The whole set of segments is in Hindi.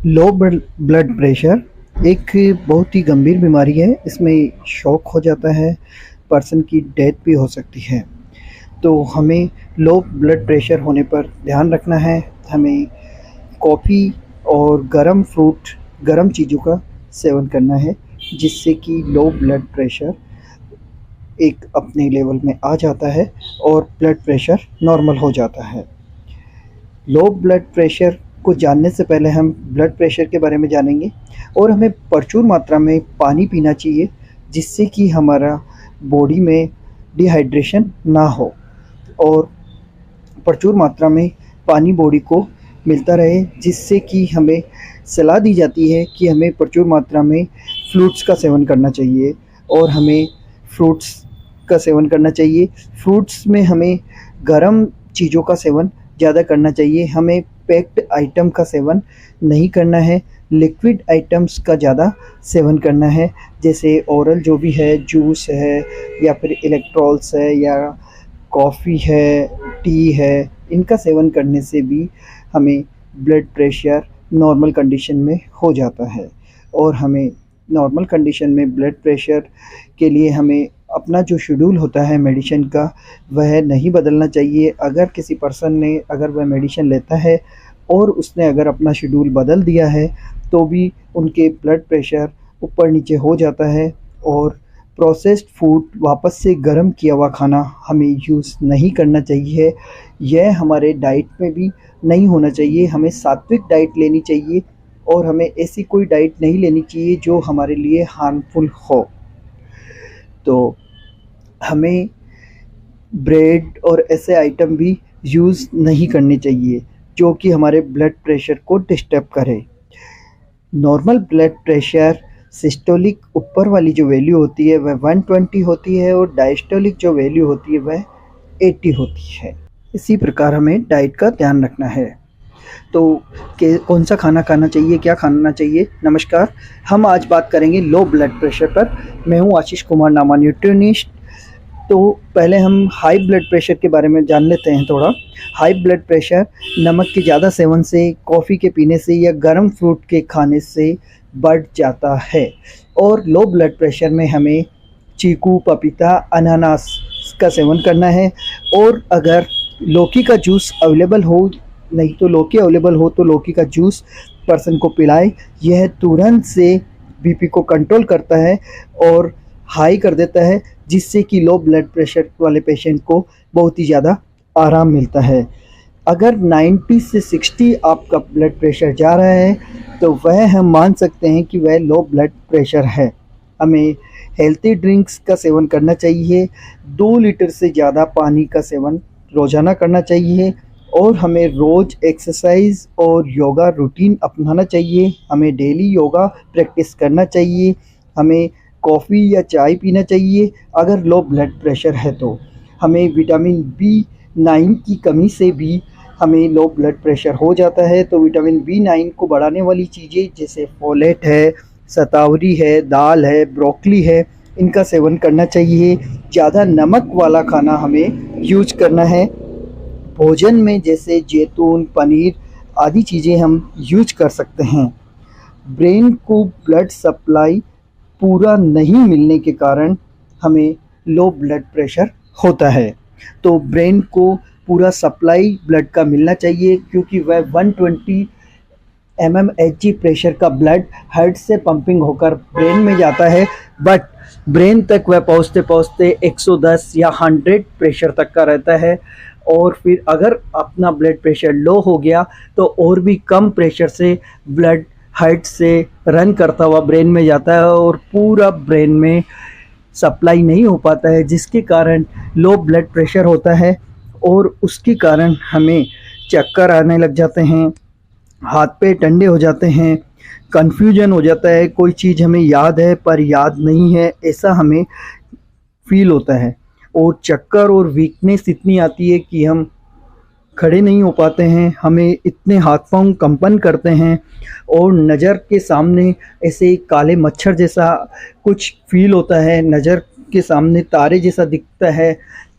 लो ब्लड प्रेशर एक बहुत ही गंभीर बीमारी है। इसमें शॉक हो जाता है, पर्सन की डेथ भी हो सकती है। तो हमें लो ब्लड प्रेशर होने पर ध्यान रखना है। हमें कॉफ़ी और गर्म चीज़ों का सेवन करना है, जिससे कि लो ब्लड प्रेशर एक अपने लेवल में आ जाता है और ब्लड प्रेशर नॉर्मल हो जाता है। लो ब्लड प्रेशर को जानने से पहले हम ब्लड प्रेशर के बारे में जानेंगे और हमें प्रचुर मात्रा में पानी पीना चाहिए, जिससे कि हमारा बॉडी में डिहाइड्रेशन ना हो और प्रचुर मात्रा में पानी बॉडी को मिलता रहे, जिससे कि हमें सलाह दी जाती है कि हमें प्रचुर मात्रा में फ्रूट्स का सेवन करना चाहिए और हमें फ्रूट्स का सेवन करना चाहिए। फ्रूट्स में हमें गर्म चीज़ों का सेवन ज़्यादा करना चाहिए। हमें पैक्ड आइटम का सेवन नहीं करना है, लिक्विड आइटम्स का ज़्यादा सेवन करना है, जैसे ओरल जो भी है, जूस है या फिर इलेक्ट्रॉल्स है या कॉफ़ी है, टी है। इनका सेवन करने से भी हमें ब्लड प्रेशर नॉर्मल कंडीशन में हो जाता है और हमें नॉर्मल कंडीशन में ब्लड प्रेशर के लिए हमें अपना जो शेड्यूल होता है मेडिसिन का, वह नहीं बदलना चाहिए। अगर किसी पर्सन ने अगर वह मेडिसिन लेता है और उसने अगर अपना शेड्यूल बदल दिया है, तो भी उनके ब्लड प्रेशर ऊपर नीचे हो जाता है। और प्रोसेस्ड फूड, वापस से गर्म किया हुआ खाना हमें यूज़ नहीं करना चाहिए। यह हमारे डाइट में भी नहीं होना चाहिए। हमें सात्विक डाइट लेनी चाहिए और हमें ऐसी कोई डाइट नहीं लेनी चाहिए जो हमारे लिए हार्मफुल हो। तो हमें ब्रेड और ऐसे आइटम भी यूज़ नहीं करने चाहिए जो कि हमारे ब्लड प्रेशर को डिस्टर्ब करे। नॉर्मल ब्लड प्रेशर सिस्टोलिक ऊपर वाली जो वैल्यू होती है वह 120 होती है और डायस्टोलिक जो वैल्यू होती है वह 80 होती है। इसी प्रकार हमें डाइट का ध्यान रखना है। तो कौन सा खाना खाना चाहिए, क्या खाना चाहिए। नमस्कार, हम आज बात करेंगे लो ब्लड प्रेशर पर। मैं हूं आशीष कुमार नामा, न्यूट्रिशनिस्ट। तो पहले हम हाई ब्लड प्रेशर के बारे में जान लेते हैं थोड़ा। हाई ब्लड प्रेशर नमक के ज़्यादा सेवन से, कॉफ़ी के पीने से या गर्म फ्रूट के खाने से बढ़ जाता है। और लो ब्लड प्रेशर में हमें चीकू, पपीता, अनानास का सेवन करना है। और अगर लौकी का जूस अवेलेबल हो, नहीं तो लौकी अवेलेबल हो तो लौकी का जूस पर्सन को पिलाएं। यह तुरंत से बीपी को कंट्रोल करता है और हाई कर देता है, जिससे कि लो ब्लड प्रेशर वाले पेशेंट को बहुत ही ज़्यादा आराम मिलता है। अगर 90 से 60 आपका ब्लड प्रेशर जा रहा है तो वह हम मान सकते हैं कि वह लो ब्लड प्रेशर है। हमें हेल्थी ड्रिंक्स का सेवन करना चाहिए। 2 लीटर से ज़्यादा पानी का सेवन रोज़ाना करना चाहिए और हमें रोज़ एक्सरसाइज और योगा रूटीन अपनाना चाहिए। हमें डेली योगा प्रैक्टिस करना चाहिए। हमें कॉफ़ी या चाय पीना चाहिए अगर लो ब्लड प्रेशर है तो। हमें विटामिन B9 की कमी से भी हमें लो ब्लड प्रेशर हो जाता है। तो विटामिन B9 को बढ़ाने वाली चीज़ें जैसे फोलेट है, शतावरी है, दाल है, ब्रोकली है, इनका सेवन करना चाहिए। ज़्यादा नमक वाला खाना हमें यूज करना है भोजन में, जैसे जैतून, पनीर आदि चीज़ें हम यूज कर सकते हैं। ब्रेन को ब्लड सप्लाई पूरा नहीं मिलने के कारण हमें लो ब्लड प्रेशर होता है। तो ब्रेन को पूरा सप्लाई ब्लड का मिलना चाहिए, क्योंकि वह 120 mmHg प्रेशर का ब्लड हार्ट से पंपिंग होकर ब्रेन में जाता है, बट ब्रेन तक वह पहुँचते पहुँचते 110 या 100 प्रेशर तक का रहता है। और फिर अगर अपना ब्लड प्रेशर लो हो गया तो और भी कम प्रेशर से ब्लड हार्ट से रन करता हुआ ब्रेन में जाता है और पूरा ब्रेन में सप्लाई नहीं हो पाता है, जिसके कारण लो ब्लड प्रेशर होता है। और उसके कारण हमें चक्कर आने लग जाते हैं, हाथ पे ठंडे हो जाते हैं, कन्फ्यूजन हो जाता है, कोई चीज़ हमें याद है पर याद नहीं है, ऐसा हमें फील होता है। और चक्कर और वीकनेस इतनी आती है कि हम खड़े नहीं हो पाते हैं, हमें इतने हाथ पांव कंपन करते हैं और नज़र के सामने ऐसे काले मच्छर जैसा कुछ फील होता है, नज़र के सामने तारे जैसा दिखता है।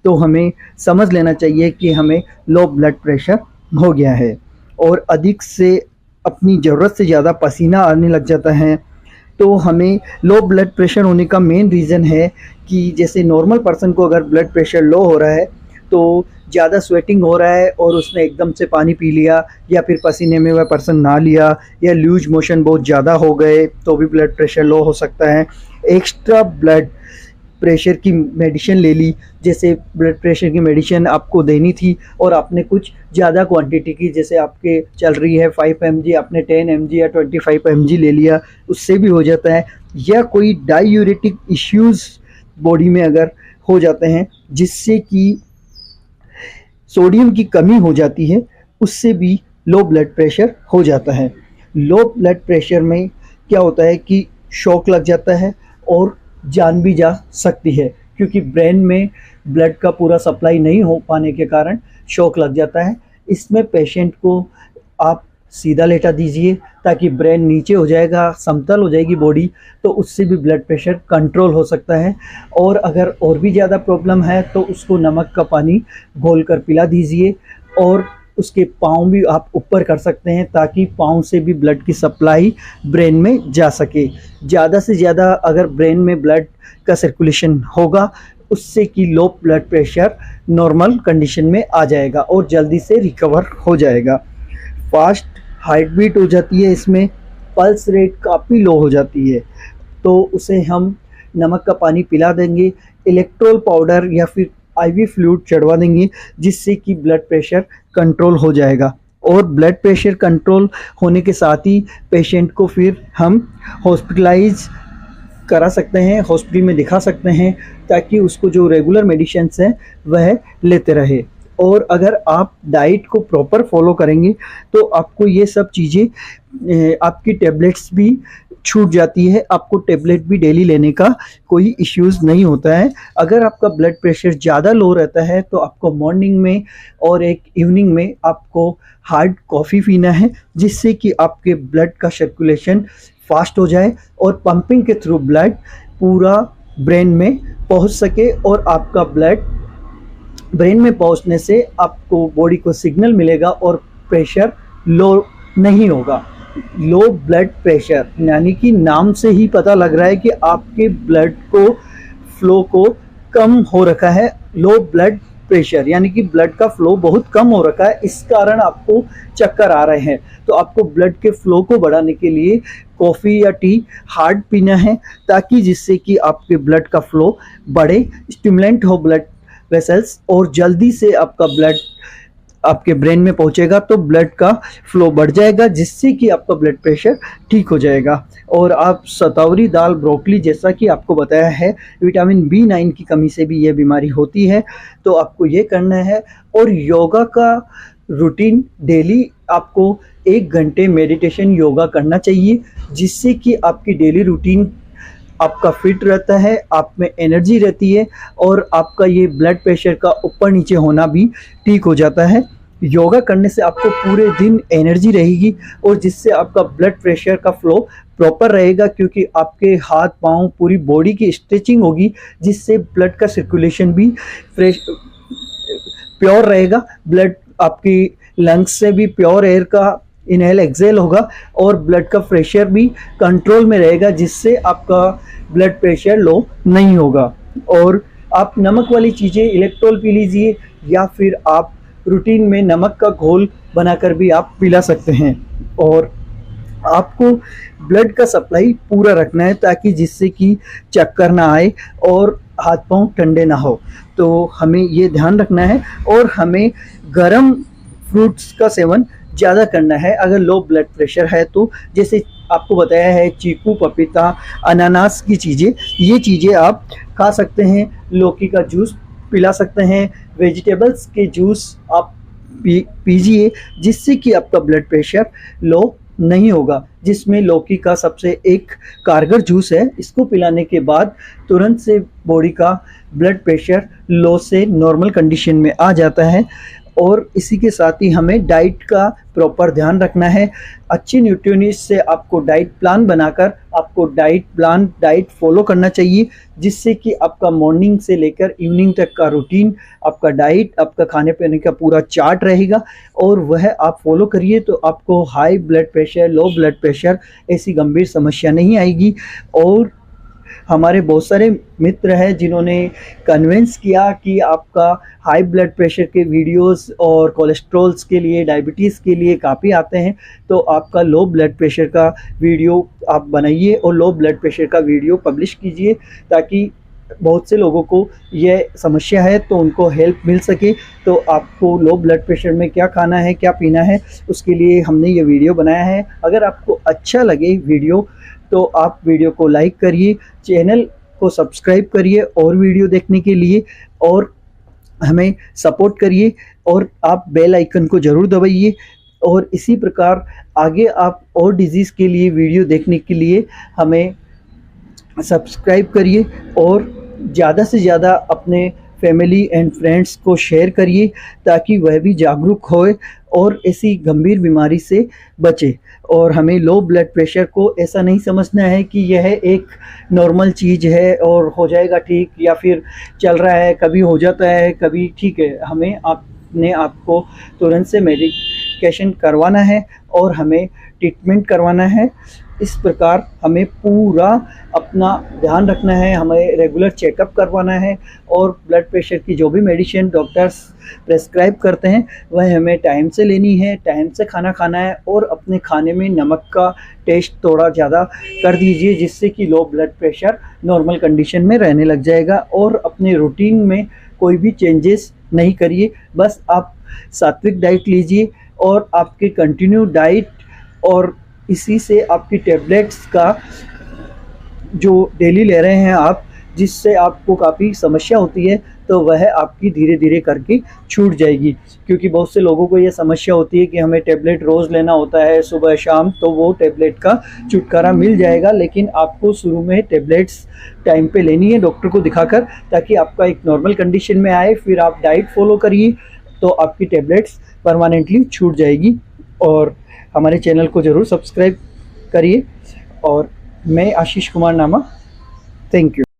तो हमें समझ लेना चाहिए कि हमें लो ब्लड प्रेशर हो गया है। और अधिक से अपनी ज़रूरत से ज़्यादा पसीना आने लग जाता है। तो हमें लो ब्लड प्रेशर होने का मेन रीज़न है कि जैसे नॉर्मल पर्सन को अगर ब्लड प्रेशर लो हो रहा है तो ज़्यादा स्वेटिंग हो रहा है और उसने एकदम से पानी पी लिया, या फिर पसीने में वह पर्सन नहा लिया, या लूज मोशन बहुत ज़्यादा हो गए तो भी ब्लड प्रेशर लो हो सकता है। एक्स्ट्रा ब्लड प्रेशर की मेडिसिन ले ली, जैसे ब्लड प्रेशर की मेडिसिन आपको देनी थी और आपने कुछ ज़्यादा क्वांटिटी की, जैसे आपके चल रही है 5 mg, आपने 10 mg या 25 mg ले लिया, उससे भी हो जाता है। या कोई डायूरेटिक इश्यूज़ बॉडी में अगर हो जाते हैं जिससे कि सोडियम की कमी हो जाती है, उससे भी लो ब्लड प्रेशर हो जाता है। लो ब्लड प्रेशर में क्या होता है कि शॉक लग जाता है और जान भी जा सकती है, क्योंकि ब्रेन में ब्लड का पूरा सप्लाई नहीं हो पाने के कारण शॉक लग जाता है। इसमें पेशेंट को आप सीधा लेटा दीजिए ताकि ब्रेन नीचे हो जाएगा, समतल हो जाएगी बॉडी, तो उससे भी ब्लड प्रेशर कंट्रोल हो सकता है। और अगर और भी ज़्यादा प्रॉब्लम है तो उसको नमक का पानी घोल कर पिला दीजिए, और उसके पाँव भी आप ऊपर कर सकते हैं ताकि पाँव से भी ब्लड की सप्लाई ब्रेन में जा सके। ज़्यादा से ज़्यादा अगर ब्रेन में ब्लड का सर्कुलेशन होगा, उससे कि low blood pressure normal condition में आ जाएगा और जल्दी से रिकवर हो जाएगा। फास्ट हार्ट बीट हो जाती है, इसमें पल्स रेट काफ़ी लो हो जाती है, तो उसे हम नमक का पानी पिला देंगे, इलेक्ट्रोल पाउडर या फिर आईवी फ्लूइड चढ़वा देंगे, जिससे कि ब्लड प्रेशर कंट्रोल हो जाएगा। और ब्लड प्रेशर कंट्रोल होने के साथ ही पेशेंट को फिर हम हॉस्पिटलाइज करा सकते हैं, हॉस्पिटल में दिखा सकते हैं, ताकि उसको जो रेगुलर मेडिसिन्स हैं वह लेते रहे। और अगर आप डाइट को प्रॉपर फॉलो करेंगे तो आपको ये सब चीज़ें, आपकी टेबलेट्स भी छूट जाती है, आपको टेबलेट भी डेली लेने का कोई इश्यूज़ नहीं होता है। अगर आपका ब्लड प्रेशर ज़्यादा लो रहता है तो आपको मॉर्निंग में और एक इवनिंग में आपको हार्ड कॉफ़ी पीना है, जिससे कि आपके ब्लड का सर्कुलेशन फास्ट हो जाए और पंपिंग के थ्रू ब्लड पूरा ब्रेन में पहुंच सके, और आपका ब्लड ब्रेन में पहुंचने से आपको बॉडी को सिग्नल मिलेगा और प्रेशर लो नहीं होगा। लो ब्लड प्रेशर यानी कि नाम से ही पता लग रहा है कि आपके ब्लड को फ्लो को कम हो रखा है। लो ब्लड प्रेशर यानी कि ब्लड का फ्लो बहुत कम हो रखा है, इस कारण आपको चक्कर आ रहे हैं। तो आपको ब्लड के फ्लो को बढ़ाने के लिए कॉफ़ी या टी हार्ड पीना है, ताकि जिससे कि आपके ब्लड का फ्लो बढ़े, स्टिमुलेंट हो ब्लड वेसल्स, और जल्दी से आपका ब्लड आपके ब्रेन में पहुंचेगा तो ब्लड का फ्लो बढ़ जाएगा, जिससे कि आपका ब्लड प्रेशर ठीक हो जाएगा। और आप सतौरी दाल, ब्रोकली, जैसा कि आपको बताया है, विटामिन B9 की कमी से भी ये बीमारी होती है, तो आपको ये करना है। और योगा का रूटीन डेली आपको 1 घंटे मेडिटेशन योगा करना चाहिए, जिससे कि आपकी डेली रूटीन आपका फिट रहता है, आप में एनर्जी रहती है, और आपका ये ब्लड प्रेशर का ऊपर नीचे होना भी ठीक हो जाता है। योगा करने से आपको पूरे दिन एनर्जी रहेगी, और जिससे आपका ब्लड प्रेशर का फ्लो प्रॉपर रहेगा, क्योंकि आपके हाथ पांव पूरी बॉडी की स्ट्रेचिंग होगी, जिससे ब्लड का सर्कुलेशन भी फ्रेश प्योर रहेगा। ब्लड आपकी लंग्स से भी प्योर एयर का इनहेल एक्सेल होगा, और ब्लड का प्रेशर भी कंट्रोल में रहेगा, जिससे आपका ब्लड प्रेशर लो नहीं होगा। और आप नमक वाली चीज़ें इलेक्ट्रोल पी लीजिए, या फिर आप रूटीन में नमक का घोल बनाकर भी आप पिला सकते हैं। और आपको ब्लड का सप्लाई पूरा रखना है, ताकि जिससे कि चक्कर ना आए और हाथ पांव ठंडे ना हो। तो हमें ये ध्यान रखना है, और हमें गर्म फ्रूट्स का सेवन ज़्यादा करना है अगर लो ब्लड प्रेशर है तो। जैसे आपको बताया है, चीकू, पपीता, अनानास की चीज़ें, ये चीज़ें आप खा सकते हैं। लौकी का जूस पिला सकते हैं, वेजिटेबल्स के जूस आप पीजिए, जिससे कि आपका ब्लड प्रेशर लो नहीं होगा। जिसमें लौकी का सबसे एक कारगर जूस है, इसको पिलाने के बाद तुरंत से बॉडी का ब्लड प्रेशर लो से नॉर्मल कंडीशन में आ जाता है। और इसी के साथ ही हमें डाइट का प्रॉपर ध्यान रखना है। अच्छी न्यूट्रिशनिस्ट से आपको डाइट प्लान बनाकर आपको डाइट फॉलो करना चाहिए, जिससे कि आपका मॉर्निंग से लेकर इवनिंग तक का रूटीन, आपका डाइट, आपका खाने पीने का पूरा चार्ट रहेगा और वह आप फॉलो करिए तो आपको high blood pressure, low blood pressure ऐसी गंभीर समस्या नहीं आएगी। और हमारे बहुत सारे मित्र हैं जिन्होंने कन्विंस किया कि आपका हाई ब्लड प्रेशर के वीडियोस और कोलेस्ट्रॉल्स के लिए, डायबिटीज़ के लिए काफ़ी आते हैं, तो आपका लो ब्लड प्रेशर का वीडियो आप बनाइए और लो ब्लड प्रेशर का वीडियो पब्लिश कीजिए, ताकि बहुत से लोगों को यह समस्या है तो उनको हेल्प मिल सके। तो आपको लो ब्लड प्रेशर में क्या खाना है, क्या पीना है, उसके लिए हमने ये वीडियो बनाया है। अगर आपको अच्छा लगे वीडियो तो आप वीडियो को लाइक करिए, चैनल को सब्सक्राइब करिए और वीडियो देखने के लिए, और हमें सपोर्ट करिए और आप बेल आइकन को ज़रूर दबाइए। और इसी प्रकार आगे आप और डिजीज़ के लिए वीडियो देखने के लिए हमें सब्सक्राइब करिए और ज़्यादा से ज़्यादा अपने फैमिली एंड फ्रेंड्स को शेयर करिए, ताकि वह भी जागरूक होए और ऐसी गंभीर बीमारी से बचे। और हमें लो ब्लड प्रेशर को ऐसा नहीं समझना है कि यह एक नॉर्मल चीज़ है और हो जाएगा ठीक, या फिर चल रहा है, कभी हो जाता है कभी ठीक है। हमें अपने आप को तुरंत से मेडिकेशन करवाना है और हमें ट्रीटमेंट करवाना है। इस प्रकार हमें पूरा अपना ध्यान रखना है, हमें रेगुलर चेकअप करवाना है और ब्लड प्रेशर की जो भी मेडिसिन डॉक्टर्स प्रेस्क्राइब करते हैं वह हमें टाइम से लेनी है, टाइम से खाना खाना है और अपने खाने में नमक का टेस्ट थोड़ा ज़्यादा कर दीजिए, जिससे कि low blood pressure normal condition में रहने लग जाएगा। और अपने रूटीन में कोई भी चेंजेस नहीं करिए, बस आप सात्विक डाइट लीजिए और आपके कंटिन्यू डाइट और इसी से आपकी टैबलेट्स का जो डेली ले रहे हैं आप, जिससे आपको काफ़ी समस्या होती है, तो वह आपकी धीरे धीरे करके छूट जाएगी। क्योंकि बहुत से लोगों को यह समस्या होती है कि हमें टैबलेट रोज़ लेना होता है सुबह शाम, तो वो टैबलेट का छुटकारा मिल जाएगा, लेकिन आपको शुरू में टैबलेट्स टाइम पे लेनी है डॉक्टर को दिखाकर, ताकि आपका एक नॉर्मल कंडीशन में आए। फिर आप डाइट फॉलो करिए तो आपकी टैबलेट्स परमानेंटली छूट जाएगी। और हमारे चैनल को ज़रूर सब्सक्राइब करिए। और मैं आशीष कुमार नामा, थैंक यू।